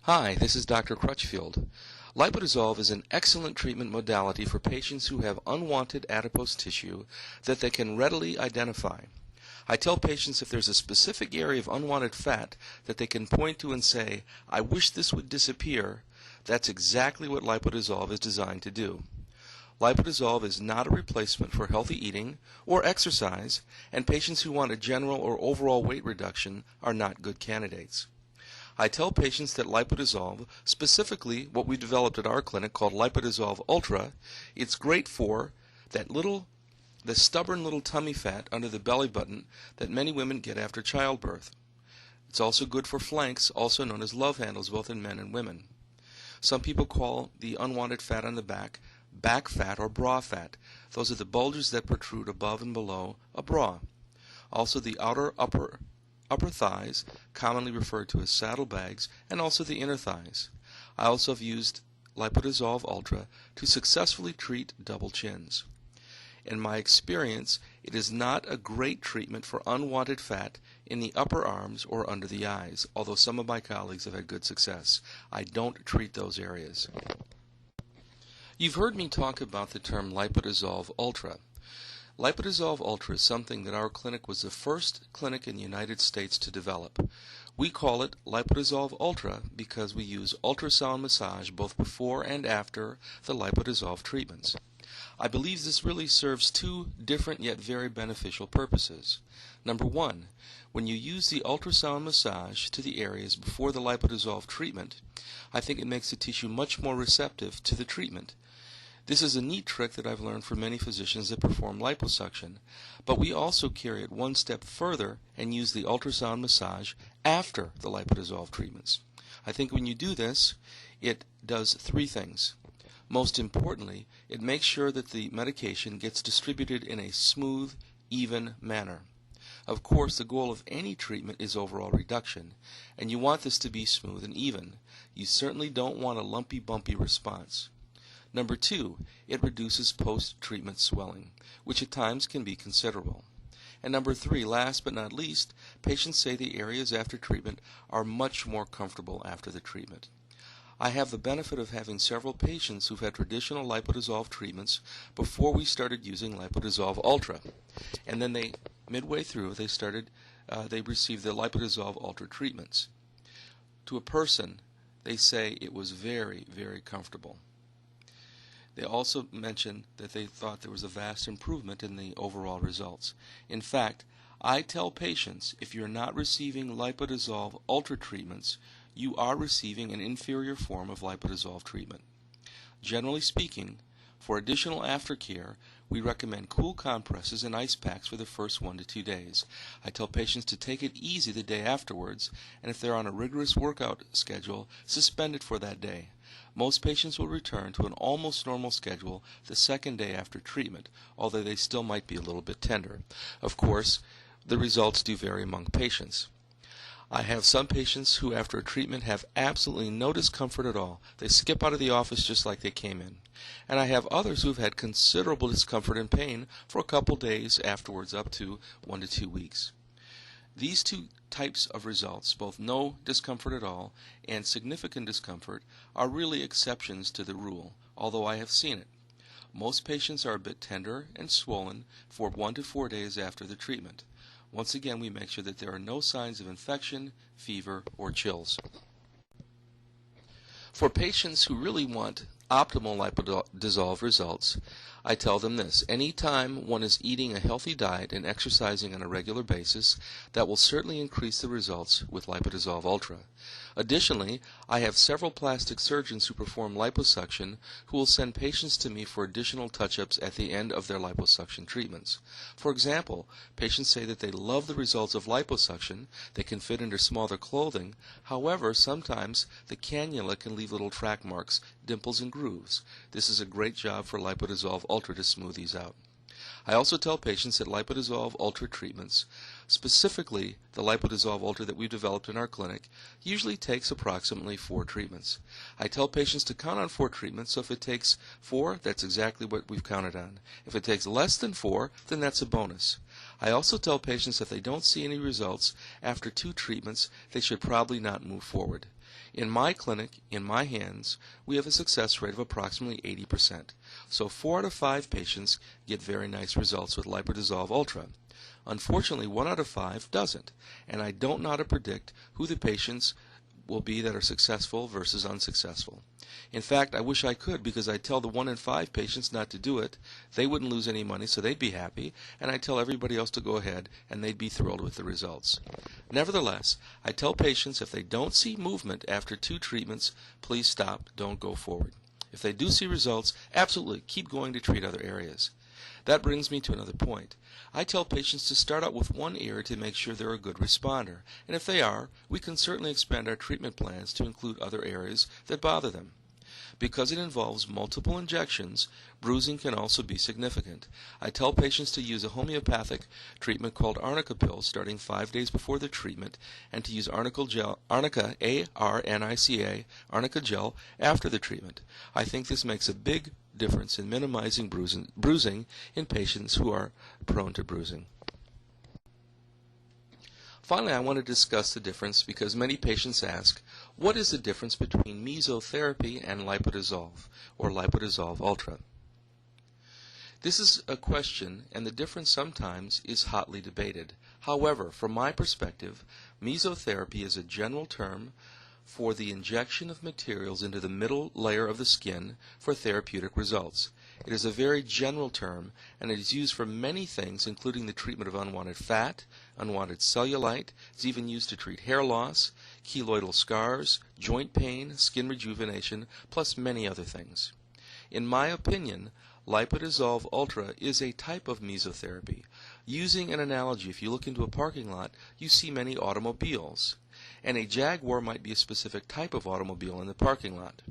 Hi, this is Dr. Crutchfield. LipoDissolve is an excellent treatment modality for patients who have unwanted adipose tissue that they can readily identify. I tell patients if there's a specific area of unwanted fat that they can point to and say, "I wish this would disappear," that's exactly what LipoDissolve is designed to do. LipoDissolve is not a replacement for healthy eating or exercise, and patients who want a general or overall weight reduction are not good candidates. I tell patients that LipoDissolve, specifically what we developed at our clinic called LipoDissolve Ultra, it's great for the stubborn little tummy fat under the belly button that many women get after childbirth. It's also good for flanks, also known as love handles, both in men and women. Some people call the unwanted fat on the back fat or bra fat. Those are the bulges that protrude above and below a bra. Also the upper thighs, commonly referred to as saddlebags, and also the inner thighs. I also have used LipoDissolve Ultra to successfully treat double chins. In my experience, it is not a great treatment for unwanted fat in the upper arms or under the eyes, although some of my colleagues have had good success. I don't treat those areas. You've heard me talk about the term LipoDissolve Ultra. LipoDissolve Ultra is something that our clinic was the first clinic in the United States to develop. We call it LipoDissolve Ultra because we use ultrasound massage both before and after the LipoDissolve treatments. I believe this really serves two different yet very beneficial purposes. Number one, when you use the ultrasound massage to the areas before the LipoDissolve treatment, I think it makes the tissue much more receptive to the treatment. This is a neat trick that I've learned from many physicians that perform liposuction, but we also carry it one step further and use the ultrasound massage after the LipoDissolve treatments. I think when you do this, it does three things. Most importantly, it makes sure that the medication gets distributed in a smooth, even manner. Of course, the goal of any treatment is overall reduction, and you want this to be smooth and even. You certainly don't want a lumpy, bumpy response. Number two, it reduces post-treatment swelling, which at times can be considerable. And number three, last but not least, patients say the areas after treatment are much more comfortable after the treatment. I have the benefit of having several patients who've had traditional LipoDissolve treatments before we started using LipoDissolve Ultra. And then midway through, they received the LipoDissolve Ultra treatments. To a person, they say it was very, very comfortable. They also mentioned that they thought there was a vast improvement in the overall results. In fact, I tell patients if you're not receiving LipoDissolve Ultra treatments, you are receiving an inferior form of LipoDissolve treatment. Generally speaking, for additional aftercare, we recommend cool compresses and ice packs for the first 1 to 2 days. I tell patients to take it easy the day afterwards, and if they're on a rigorous workout schedule, suspend it for that day. Most patients will return to an almost normal schedule the second day after treatment, although they still might be a little bit tender. Of course, the results do vary among patients. I have some patients who after a treatment have absolutely no discomfort at all. They skip out of the office just like they came in. And I have others who've had considerable discomfort and pain for a couple days afterwards, up to 1 to 2 weeks. These two types of results, both no discomfort at all and significant discomfort, are really exceptions to the rule, although I have seen it. Most patients are a bit tender and swollen for 1 to 4 days after the treatment. Once again, we make sure that there are no signs of infection, fever, or chills. For patients who really want optimal LipoDissolve results, I tell them this: anytime one is eating a healthy diet and exercising on a regular basis, that will certainly increase the results with LipoDissolve Ultra. Additionally, I have several plastic surgeons who perform liposuction who will send patients to me for additional touch-ups at the end of their liposuction treatments. For example, patients say that they love the results of liposuction. They can fit into smaller clothing. However, sometimes the cannula can leave little track marks, dimples, and grooves. This is a great job for LipoDissolve Ultra to smooth these out. I also tell patients that LipoDissolve Ultra treatments, specifically the LipoDissolve Ultra that we've developed in our clinic, usually takes approximately 4 treatments. I tell patients to count on 4 treatments, so if it takes 4, that's exactly what we've counted on. If it takes less than 4, then that's a bonus. I also tell patients if they don't see any results after 2 treatments, they should probably not move forward. In my clinic, in my hands, we have a success rate of approximately 80%. So 4 out of 5 patients get very nice results with LipoDissolve Ultra. Unfortunately, 1 out of 5 doesn't, and I don't know how to predict who the patients will be that are successful versus unsuccessful. In fact, I wish I could, because I tell the 1 in 5 patients not to do it. They wouldn't lose any money, so they'd be happy, and I tell everybody else to go ahead, and they'd be thrilled with the results. Nevertheless, I tell patients if they don't see movement after 2 treatments, please stop, don't go forward. If they do see results, absolutely keep going to treat other areas. That brings me to another point. I tell patients to start out with one area to make sure they're a good responder, and if they are, we can certainly expand our treatment plans to include other areas that bother them. Because it involves multiple injections, bruising can also be significant. I tell patients to use a homeopathic treatment called arnica pills starting 5 days before the treatment, and to use arnica gel, arnica, A-R-N-I-C-A, arnica gel after the treatment. I think this makes a big difference in minimizing bruising in patients who are prone to bruising. Finally, I want to discuss the difference because many patients ask, what is the difference between mesotherapy and LipoDissolve, or LipoDissolve Ultra? This is a question, and the difference sometimes is hotly debated. However, from my perspective, mesotherapy is a general term for the injection of materials into the middle layer of the skin for therapeutic results. It is a very general term, and it is used for many things, including the treatment of unwanted fat, unwanted cellulite. It's even used to treat hair loss, keloidal scars, joint pain, skin rejuvenation, plus many other things. In my opinion, LipoDissolve Ultra is a type of mesotherapy. Using an analogy, if you look into a parking lot, you see many automobiles, and a Jaguar might be a specific type of automobile in the parking lot.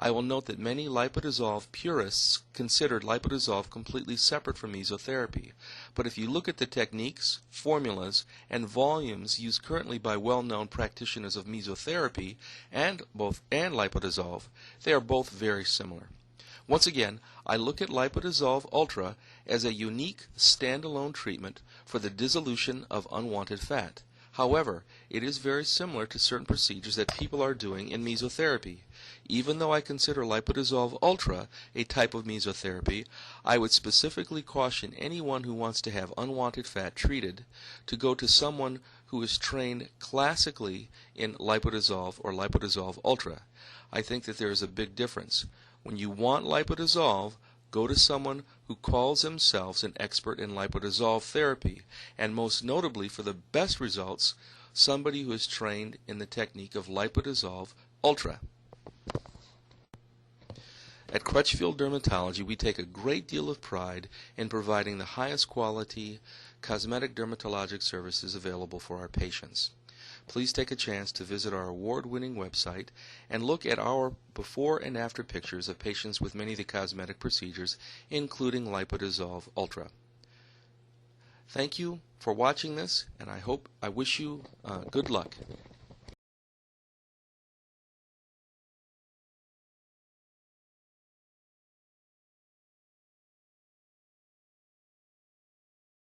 I will note that many LipoDissolve purists considered LipoDissolve completely separate from mesotherapy. But if you look at the techniques, formulas, and volumes used currently by well-known practitioners of mesotherapy and LipoDissolve, they are both very similar. Once again, I look at LipoDissolve Ultra as a unique standalone treatment for the dissolution of unwanted fat. However, it is very similar to certain procedures that people are doing in mesotherapy. Even though I consider LipoDissolve Ultra a type of mesotherapy, I would specifically caution anyone who wants to have unwanted fat treated to go to someone who is trained classically in LipoDissolve or LipoDissolve Ultra. I think that there is a big difference. When you want LipoDissolve, go to someone who calls themselves an expert in LipoDissolve therapy, and most notably for the best results, somebody who is trained in the technique of LipoDissolve Ultra. At Crutchfield Dermatology, we take a great deal of pride in providing the highest quality cosmetic dermatologic services available for our patients. Please take a chance to visit our award-winning website and look at our before and after pictures of patients with many of the cosmetic procedures, including LipoDissolve Ultra. Thank you for watching this, and I wish you good luck.